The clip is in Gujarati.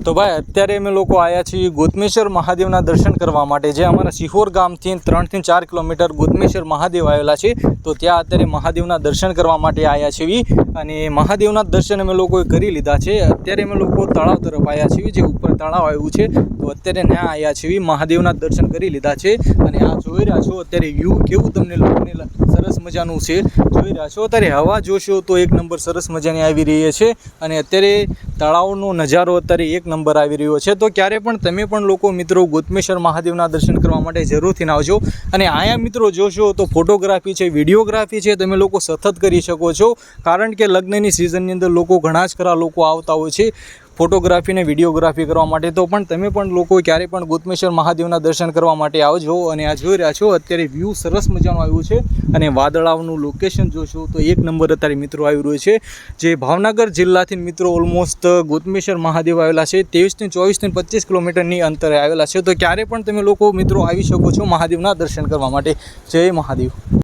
તો ભાઈ અત્યારે અમે લોકો આવ્યા છીએ ગોતમેશ્વર મહાદેવના દર્શન કરવા માટે, જે અમારા સિહોર ગામથી 3 થી 4 કિલોમીટર ગોતમેશ્વર મહાદેવ આવેલા છે. તો ત્યાં અત્યારે મહાદેવના દર્શન કરવા માટે આવ્યા છીએ અને મહાદેવના દર્શન અમે લોકોએ કરી લીધા છે. અત્યારે અમે લોકો તળાવ તરફ આવ્યા છીએ, જે ઉપર તળાવ આવ્યું છે. તો અત્યારે ત્યાં આવ્યા છીએ, મહાદેવના દર્શન કરી લીધા છે અને આ જોઈ રહ્યા છો અત્યારે વ્યૂ કેવું તમને લોકોને સરસ મજાનું છે. જોઈ રહ્યા છો અત્યારે હવા જોશો તો એક નંબર સરસ મજાની આવી રહી છે અને અત્યારે તળાવનો નજારો અત્યારે એક નંબર આવી રહ્યો છે. તો ક્યારે પણ તમે પણ લોકો મિત્રો ગોતમેશ્વર મહાદેવના દર્શન કરવા માટે જરૂરથી આવજો. અને અહીંયા મિત્રો જોશો તો ફોટોગ્રાફી છે, વિડીયોગ્રાફી છે, તમે લોકો સતત કરી શકો છો. કારણ કે લગ્નની સિઝનની અંદર લોકો ઘણા જ ખરા લોકો આવતા હોય છે ફોટોગ્રાફી ને વિડીયોગ્રાફી કરવા માટે. તો પણ તમે પણ લોકો ક્યારે પણ ગોતમેશ્વર મહાદેવના દર્શન કરવા માટે આવજો. અને આ જોઈ રહ્યા છો અત્યારે વ્યૂ સરસ મજાનું આવ્યું છે અને વાદળાઓનું લોકેશન જોશો તો એક નંબર અત્યારે મિત્રો આવી રહ્યું છે. જે ભાવનગર જિલ્લાથી મિત્રો ઓલમોસ્ટ ગોતમેશ્વર મહાદેવ આવેલા છે 23 થી 24 થી 25 કિલોમીટરની અંતરે આવેલા છે. તો ક્યારે પણ તમે લોકો મિત્રો આવી શકો છો મહાદેવના દર્શન કરવા માટે. જય મહાદેવ.